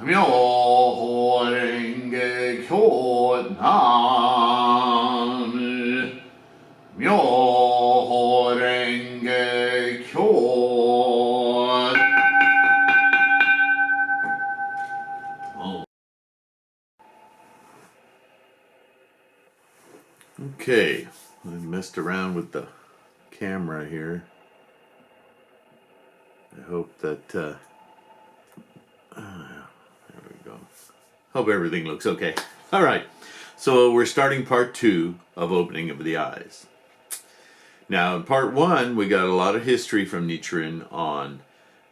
妙法蓮華経南無妙法蓮華経。Okay, I messed around with the camera here. I hope that, there we go. Hope everything looks okay. All right, so we're starting part 2 of Opening of the Eyes. Now, in part 1, we got a lot of history from Nichiren on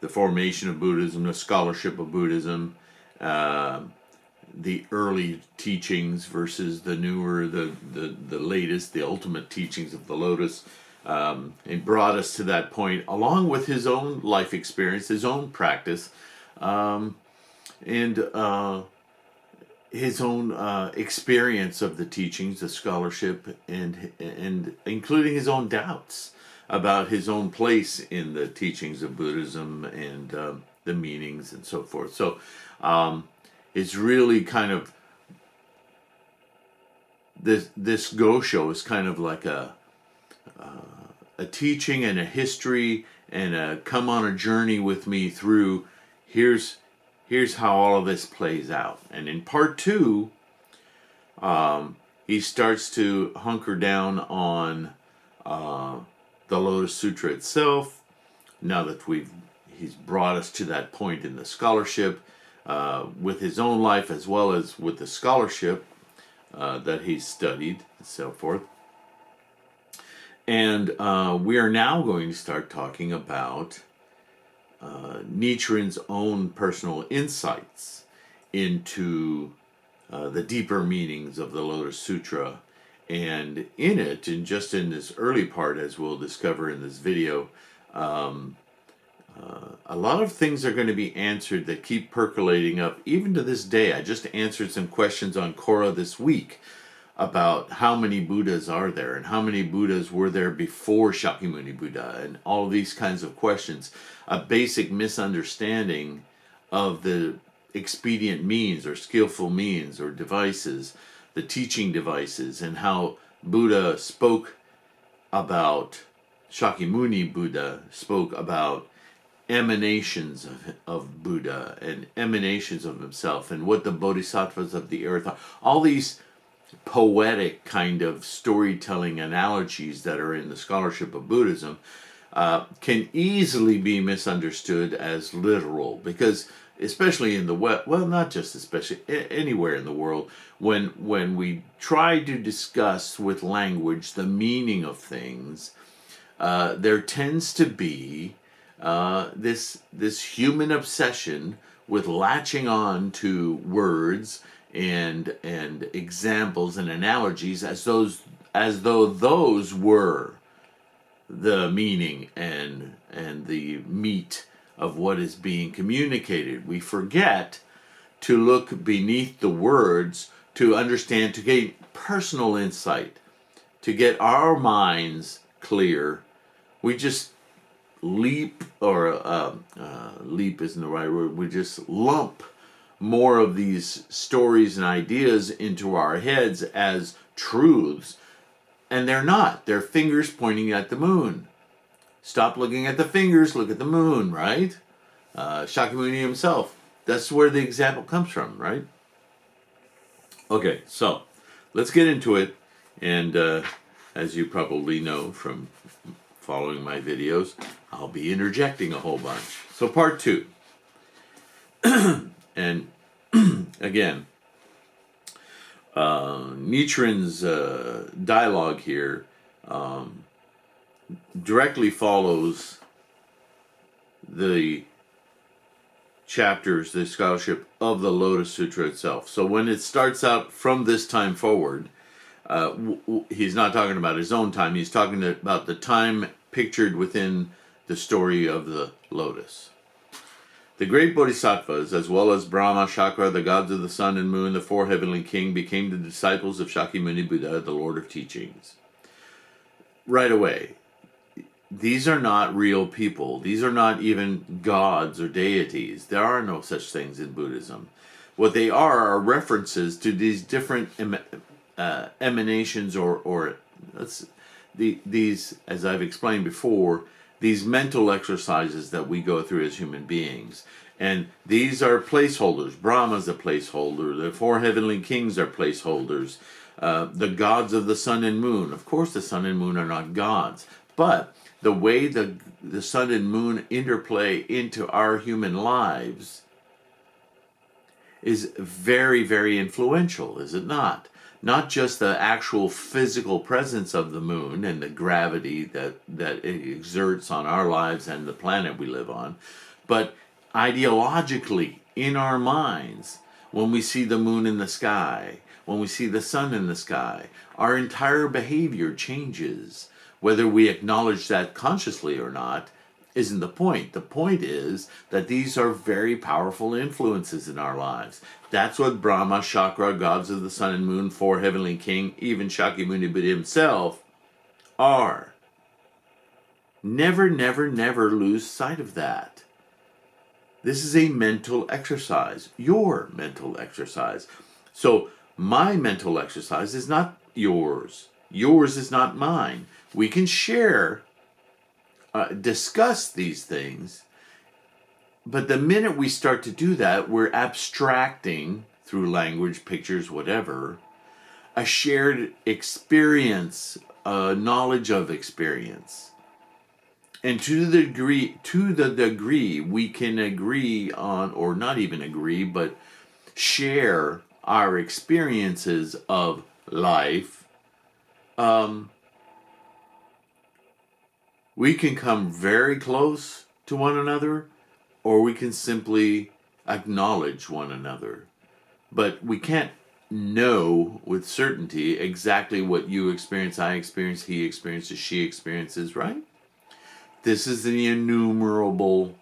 the formation of Buddhism, the scholarship of Buddhism, the early teachings versus the newer, the latest, the ultimate teachings of the Lotus. And brought us to that point, along with his own life experience, his own practice, and his own experience of the teachings, the scholarship, and including his own doubts about his own place in the teachings of Buddhism and the meanings and so forth. So it's really kind of, this Go Show is kind of like a teaching and a history and a come on a journey with me through here's how all of this plays out. And in part 2, he starts to hunker down on the Lotus Sutra itself. Now that he's brought us to that point in the scholarship, with his own life as well as with the scholarship that he's studied and so forth. And we are now going to start talking about Nichiren's own personal insights into the deeper meanings of the Lotus Sutra. And in it, and just in this early part, as we'll discover in this video, a lot of things are going to be answered that keep percolating up even to this day. I just answered some questions on Quora this week about how many Buddhas are there and how many Buddhas were there before Shakyamuni Buddha, and all of these kinds of questions. A basic misunderstanding of the expedient means or skillful means or devices, the teaching devices, and how Buddha spoke about, Shakyamuni Buddha spoke about emanations of Buddha and emanations of himself, and what the bodhisattvas of the earth are. All these poetic kind of storytelling analogies that are in the scholarship of Buddhism can easily be misunderstood as literal, because especially in the West, well, not just especially, anywhere in the world, when we try to discuss with language the meaning of things, there tends to be this human obsession with latching on to words and examples and analogies as though those were the meaning and the meat of what is being communicated. We forget to look beneath the words, to understand, to gain personal insight, to get our minds clear. We just leap, or leap isn't the right word, we just lump more of these stories and ideas into our heads as truths, and they're not. They're fingers pointing at the moon. Stop looking at the fingers, look at the moon, right? Shakyamuni himself, that's where the example comes from, right? Okay, so let's get into it. And as you probably know from following my videos, I'll be interjecting a whole bunch. So part 2. And again, Nichiren's dialogue here directly follows the chapters, the scholarship of the Lotus Sutra itself. So when it starts out from this time forward, he's not talking about his own time, he's talking about the time pictured within the story of the Lotus. The great bodhisattvas, as well as Brahma, Shakra, the gods of the sun and moon, the four heavenly king, became the disciples of Shakyamuni Buddha, the Lord of Teachings. Right away, these are not real people. These are not even gods or deities. There are no such things in Buddhism. What they are references to these different emanations or these, as I've explained before, these mental exercises that we go through as human beings. And these are placeholders. Brahma's a placeholder. The four heavenly kings are placeholders. The gods of the sun and moon. Of course, the sun and moon are not gods. But the way the sun and moon interplay into our human lives is very, very influential, is it not? Not just the actual physical presence of the moon and the gravity that it exerts on our lives and the planet we live on, but ideologically in our minds, when we see the moon in the sky, when we see the sun in the sky, our entire behavior changes. Whether we acknowledge that consciously or not isn't the point. The point is that these are very powerful influences in our lives. That's what Brahma, Shakra, gods of the sun and moon, four heavenly king, even Shakyamuni Buddha himself are. Never, never, never lose sight of that. This is a mental exercise, your mental exercise. So my mental exercise is not yours. Yours is not mine. We can share, discuss these things, but the minute we start to do that, we're abstracting through language, pictures, whatever, a shared experience, knowledge of experience. And to the degree we can agree on, or not even agree, but share our experiences of life, we can come very close to one another, or we can simply acknowledge one another. But we can't know with certainty exactly what you experience, I experience, he experiences, she experiences, right? This is the innumerable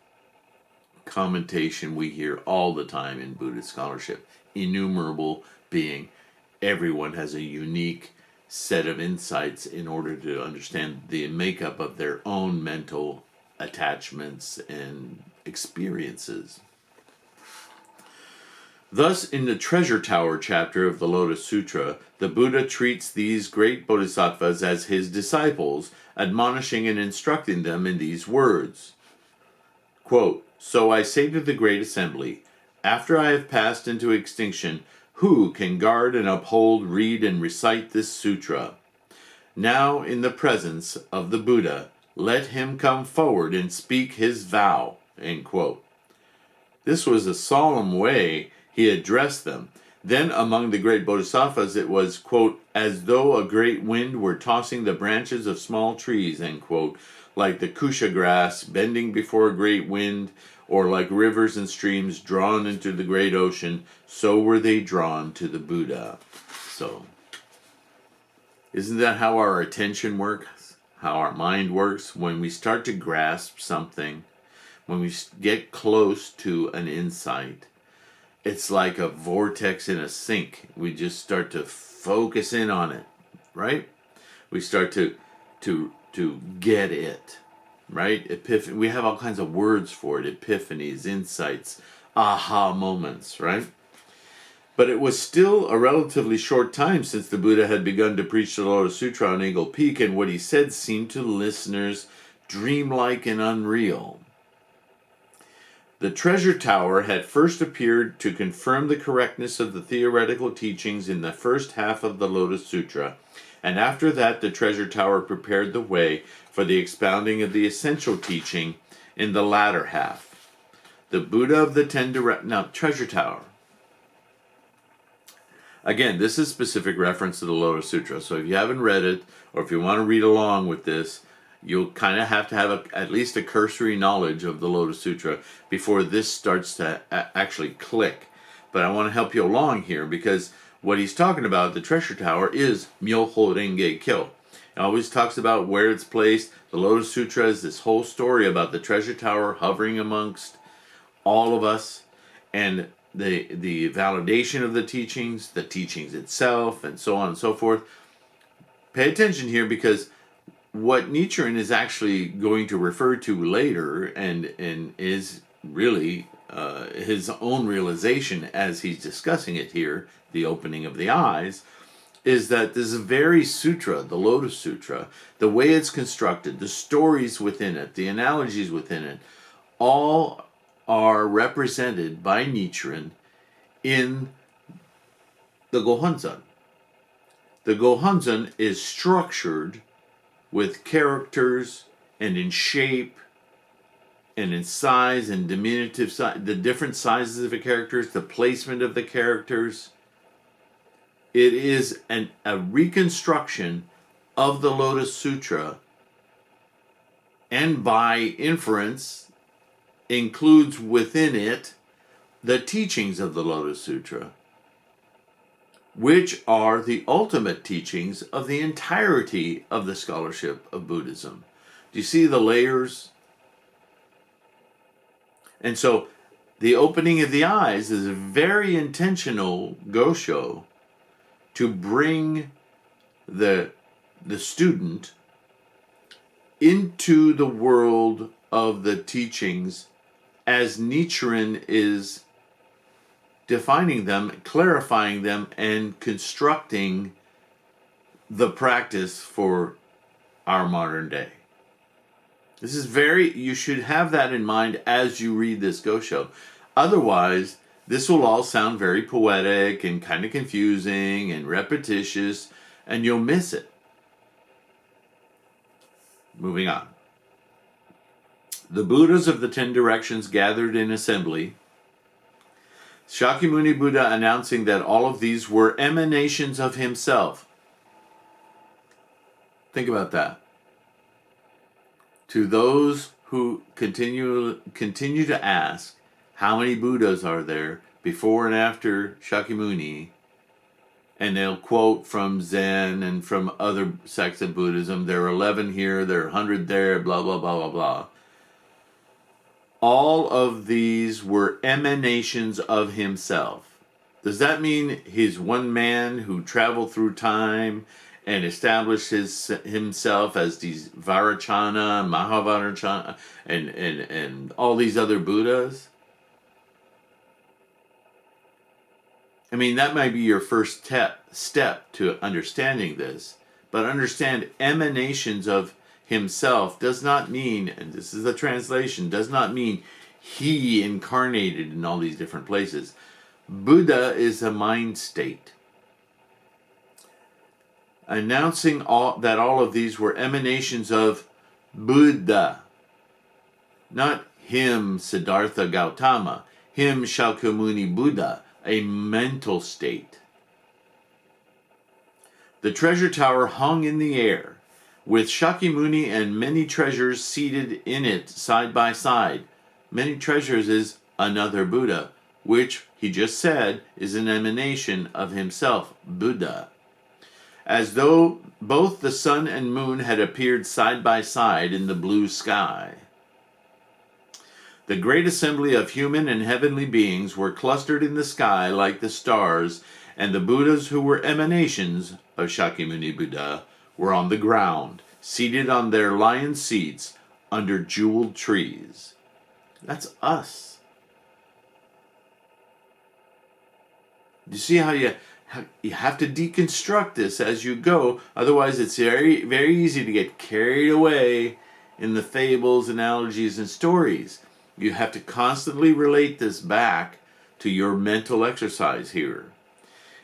commentation we hear all the time in Buddhist scholarship. Innumerable being everyone has a unique set of insights in order to understand the makeup of their own mental attachments and experiences. Thus, in the Treasure Tower chapter of the Lotus Sutra, the Buddha treats these great bodhisattvas as his disciples, admonishing and instructing them in these words. Quote, "So I say to the great assembly, after I have passed into extinction, who can guard and uphold, read and recite this sutra? Now, in the presence of the Buddha, let him come forward and speak his vow." End quote. This was a solemn way he addressed them. Then among the great bodhisattvas it was, quote, "as though a great wind were tossing the branches of small trees," end quote, like the kusha grass bending before a great wind, or like rivers and streams drawn into the great ocean, so were they drawn to the Buddha. So, isn't that how our attention works? How our mind works? When we start to grasp something, when we get close to an insight, it's like a vortex in a sink. We just start to focus in on it, right? We start to get it, right? We have all kinds of words for it: epiphanies, insights, aha moments, right? But it was still a relatively short time since the Buddha had begun to preach the Lotus Sutra on Eagle Peak, and what he said seemed to listeners dreamlike and unreal. The Treasure Tower had first appeared to confirm the correctness of the theoretical teachings in the first half of the Lotus Sutra, and after that the Treasure Tower prepared the way for the expounding of the essential teaching in the latter half. The Buddha of the Treasure Tower. Again, this is specific reference to the Lotus Sutra, so if you haven't read it, or if you want to read along with this, you'll kind of have to have at least a cursory knowledge of the Lotus Sutra before this starts to actually click. But I want to help you along here, because what he's talking about, the Treasure Tower, is Myoho Renge Kyo. It always talks about where it's placed. The Lotus Sutra is this whole story about the Treasure Tower hovering amongst all of us, and the validation of the teachings itself, and so on and so forth. Pay attention here, because what Nichiren is actually going to refer to later, and is really his own realization as he's discussing it here, the opening of the eyes, is that this very sutra, the Lotus Sutra, the way it's constructed, the stories within it, the analogies within it, all are represented by Nichiren in the Gohonzon. The Gohonzon is structured with characters and in shape and in size and diminutive size, the different sizes of the characters, the placement of the characters. It is a reconstruction of the Lotus Sutra, and by inference includes within it the teachings of the Lotus Sutra, which are the ultimate teachings of the entirety of the scholarship of Buddhism. Do you see the layers? And so the opening of the eyes is a very intentional gosho to bring the student into the world of the teachings as Nichiren is defining them, clarifying them, and constructing the practice for our modern day. This is you should have that in mind as you read this gosho. Otherwise, this will all sound very poetic and kind of confusing and repetitious, and you'll miss it. Moving on. The Buddhas of the 10 directions gathered in assembly. Shakyamuni Buddha announcing that all of these were emanations of himself. Think about that. To those who continue to ask, how many Buddhas are there before and after Shakyamuni? And they'll quote from Zen and from other sects of Buddhism. There are 11 here, there are 100 there, blah, blah, blah, blah, blah. All of these were emanations of himself. Does that mean he's one man who traveled through time and established himself as these Vairocana, Mahavairocana, and all these other Buddhas? I mean, that might be your first step to understanding this. But understand, emanations of himself does not mean, and this is the translation, does not mean he incarnated in all these different places. Buddha is a mind state. Announcing that all of these were emanations of Buddha. Not him, Siddhartha Gautama. Him, Shakyamuni Buddha. A mental state. The treasure tower hung in the air, with Shakyamuni and many treasures seated in it side by side. Many treasures is another Buddha, which he just said is an emanation of himself, Buddha. As though both the sun and moon had appeared side by side in the blue sky. The great assembly of human and heavenly beings were clustered in the sky like the stars, and the Buddhas who were emanations of Shakyamuni Buddha were on the ground, seated on their lion seats under jeweled trees. That's us. You see how you have to deconstruct this as you go, otherwise it's very, very easy to get carried away in the fables, analogies, and stories. You have to constantly relate this back to your mental exercise here.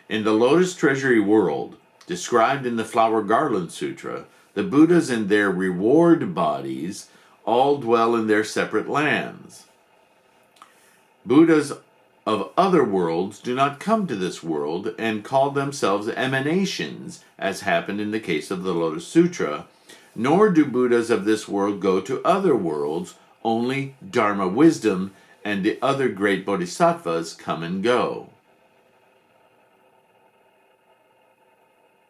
In the Lotus Treasury world, described in the Flower Garland Sutra, the Buddhas and their reward bodies all dwell in their separate lands. Buddhas of other worlds do not come to this world and call themselves emanations, as happened in the case of the Lotus Sutra, nor do Buddhas of this world go to other worlds. Only Dharma wisdom and the other great bodhisattvas come and go.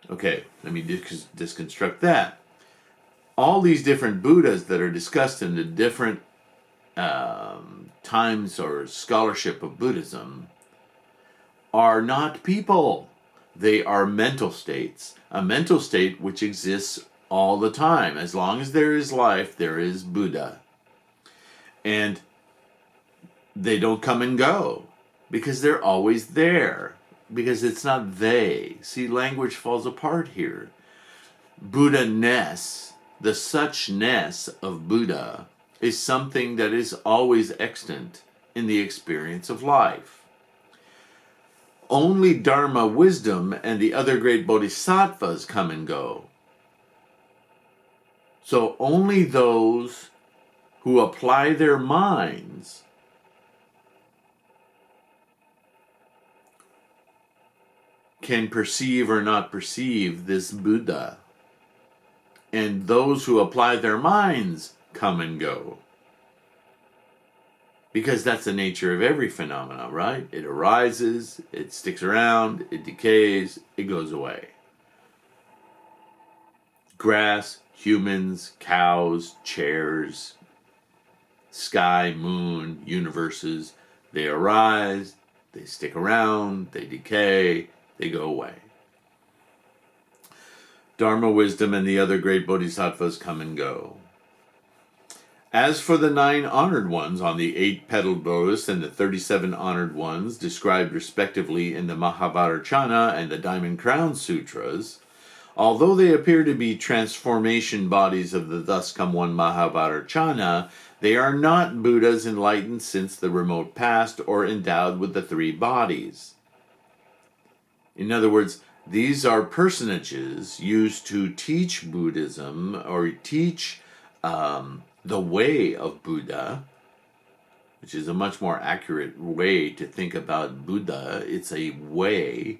Okay, let me disconstruct that. All these different Buddhas that are discussed in the different times or scholarship of Buddhism are not people. They are mental states. A mental state which exists all the time. As long as there is life, there is Buddha. And they don't come and go because they're always there. Because it's not they. See, language falls apart here. Buddha-ness, the suchness of Buddha, is something that is always extant in the experience of life. Only Dharma wisdom and the other great bodhisattvas come and go. So only those who apply their minds can perceive or not perceive this Buddha. And those who apply their minds come and go. Because that's the nature of every phenomena, right? It arises, it sticks around, it decays, it goes away. Grass, humans, cows, chairs, sky, moon, universes, they arise, they stick around, they decay, they go away. Dharma wisdom and the other great bodhisattvas come and go. As for the 9 honored ones on the 8-petaled lotus and the 37 honored ones described respectively in the Mahavajracana and the Diamond Crown Sutras, although they appear to be transformation bodies of the Thus Come One Mahavajracana, they are not Buddhas enlightened since the remote past or endowed with the 3 bodies. In other words, these are personages used to teach Buddhism or teach the way of Buddha, which is a much more accurate way to think about Buddha. It's a way.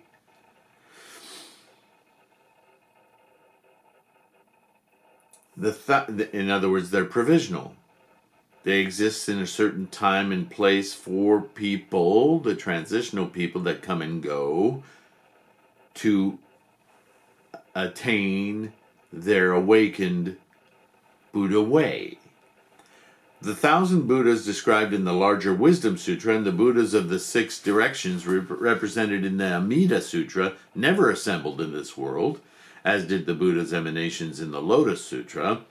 In other words, they're provisional. They exist in a certain time and place for people, the transitional people that come and go, to attain their awakened Buddha way. The 1,000 Buddhas described in the larger Wisdom Sutra and the Buddhas of the 6 directions represented in the Amida Sutra never assembled in this world, as did the Buddha's emanations in the Lotus Sutra.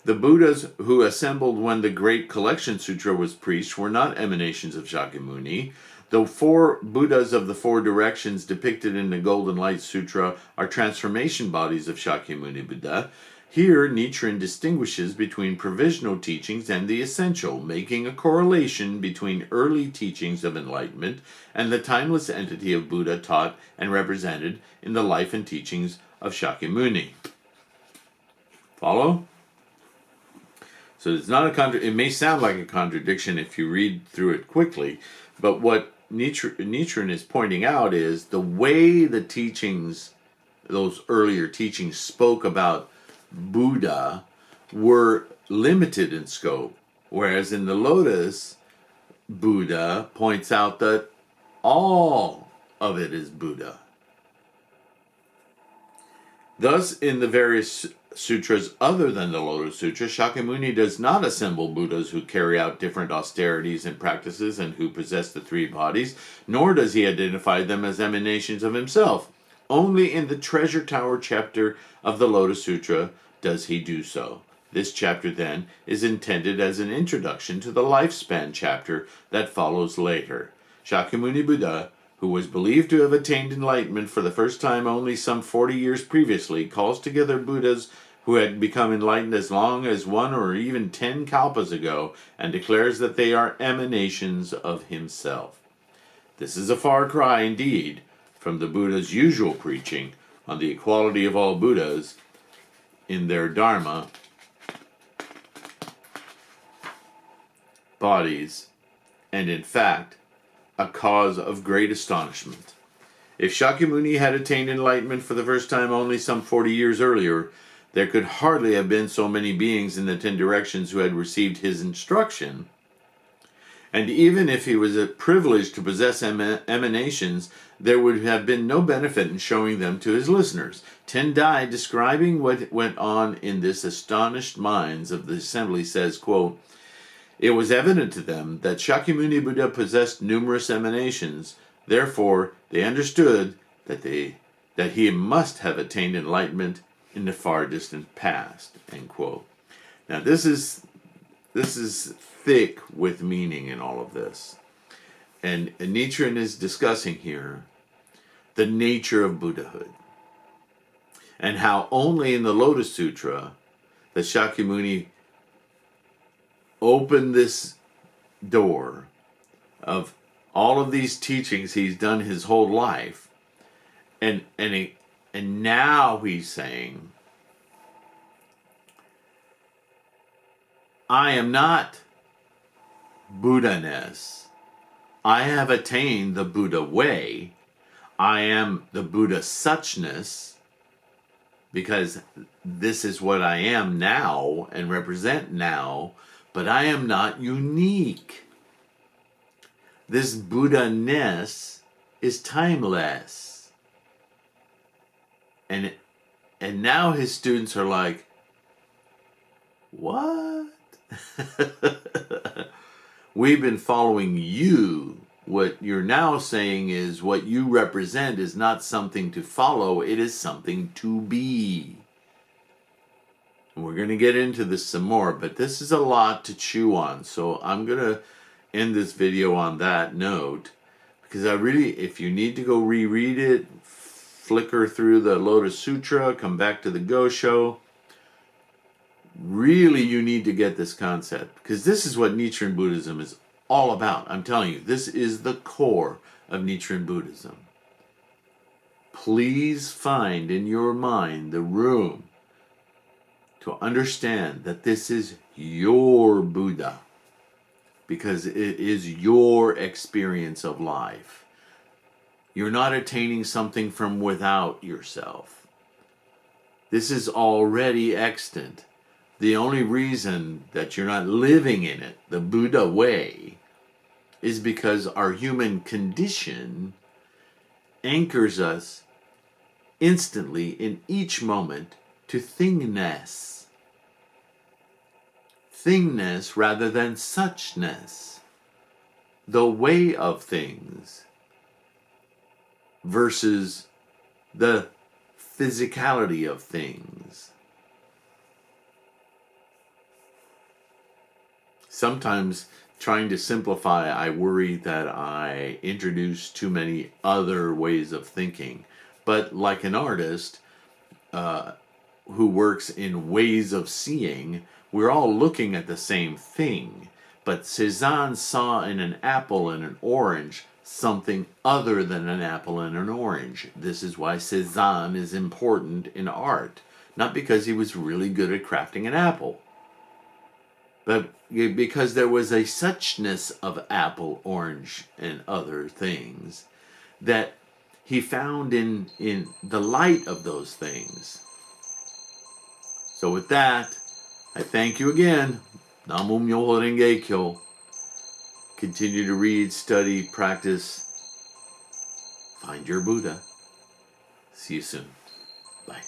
The Buddhas who assembled when the Great Collection Sutra was preached were not emanations of Shakyamuni. The 4 Buddhas of the 4 directions depicted in the Golden Light Sutra are transformation bodies of Shakyamuni Buddha. Here, Nichiren distinguishes between provisional teachings and the essential, making a correlation between early teachings of enlightenment and the timeless entity of Buddha taught and represented in the life and teachings of Shakyamuni. Follow? So it's not it may sound like a contradiction if you read through it quickly, but what Nichiren is pointing out is the way the teachings, those earlier teachings, spoke about Buddha were limited in scope, whereas in the Lotus, Buddha points out that all of it is Buddha. Thus, in the various sutras other than the Lotus Sutra, Shakyamuni does not assemble Buddhas who carry out different austerities and practices and who possess the 3 bodies, nor does he identify them as emanations of himself. Only in the Treasure Tower chapter of the Lotus Sutra does he do so. This chapter, then, is intended as an introduction to the lifespan chapter that follows later. Shakyamuni Buddha, who was believed to have attained enlightenment for the first time only some 40 years previously, calls together Buddhas who had become enlightened as long as 1 or even 10 kalpas ago and declares that they are emanations of himself. This is a far cry indeed from the Buddha's usual preaching on the equality of all Buddhas in their Dharma bodies, and in fact, a cause of great astonishment. If Shakyamuni had attained enlightenment for the first time only some 40 years earlier, there could hardly have been so many beings in the 10 directions who had received his instruction. And even if he was privileged to possess emanations, there would have been no benefit in showing them to his listeners. Tendai, describing what went on in this astonished minds of the assembly, says, quote, "It was evident to them that Shakyamuni Buddha possessed numerous emanations. Therefore, they understood that he must have attained enlightenment in the far distant past, end quote. Now this is thick with meaning in all of this. And Nichiren is discussing here the nature of Buddhahood, and how only in the Lotus Sutra that Shakyamuni opened this door of all of these teachings he's done his whole life, and now he's saying, I am not Buddha-ness. I have attained the Buddha way. I am the Buddha suchness, because this is what I am now and represent now, but I am not unique. This Buddha-ness is timeless. And now his students are like, what? We've been following you. What you're now saying is what you represent is not something to follow, it is something to be. And we're going to get into this some more, but this is a lot to chew on. So I'm going to end this video on that note, because I really, if you need to go reread it, flicker through the Lotus Sutra, come back to the Gosho, really you need to get this concept, because this is what Nichiren Buddhism is all about. I'm telling you, this is the core of Nichiren Buddhism. Please find in your mind the room to understand that this is your Buddha, because it is your experience of life. You're not attaining something from without yourself. This is already extant. The only reason that you're not living in it, the Buddha way, is because our human condition anchors us instantly in each moment to thingness. Thingness rather than suchness. The way of things versus the physicality of things. Sometimes trying to simplify, I worry that I introduce too many other ways of thinking. But like an artist who works in ways of seeing, we're all looking at the same thing. But Cézanne saw in an apple and an orange something other than an apple and an orange. This is why Cézanne is important in art. Not because he was really good at crafting an apple, but because there was a suchness of apple, orange, and other things that he found in the light of those things. So with that, I thank you again. Namu Myoho Renge Kyo. Continue to read, study, practice. Find your Buddha. See you soon. Bye.